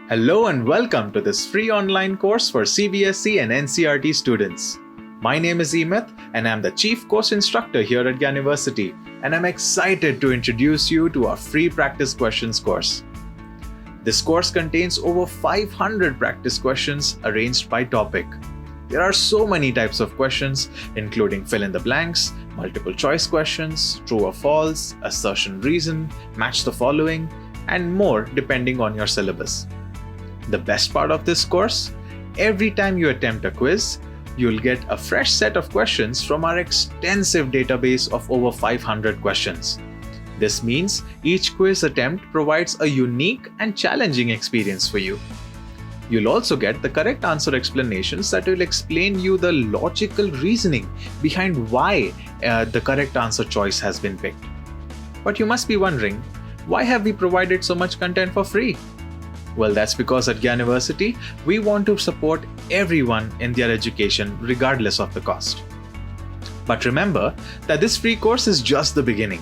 Hello and welcome to this free online course for CBSE and NCERT students. My name is Emeth and I'm the Chief Course Instructor here at Gyaniversity, and I'm excited to introduce you to our free practice questions course. This course contains over 500 practice questions arranged by topic. There are so many types of questions, including fill in the blanks, multiple choice questions, true or false, assertion reason, match the following, and more depending on your syllabus. The best part of this course? Every time you attempt a quiz, you'll get a fresh set of questions from our extensive database of over 500 questions. This means each quiz attempt provides a unique and challenging experience for you. You'll also get the correct answer explanations that will explain you the logical reasoning behind why the correct answer choice has been picked. But you must be wondering, why have we provided so much content for free? Well, that's because at Gyaniversity, we want to support everyone in their education regardless of the cost. But remember that this free course is just the beginning.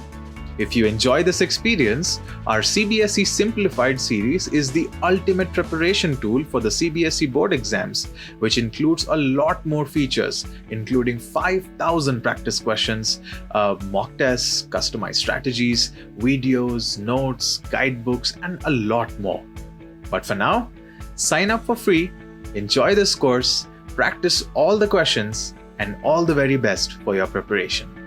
If you enjoy this experience, our CBSE Simplified series is the ultimate preparation tool for the CBSE board exams, which includes a lot more features, including 5,000 practice questions, mock tests, customized strategies, videos, notes, guidebooks, and a lot more. But for now, sign up for free, enjoy this course, practice all the questions, and all the very best for your preparation.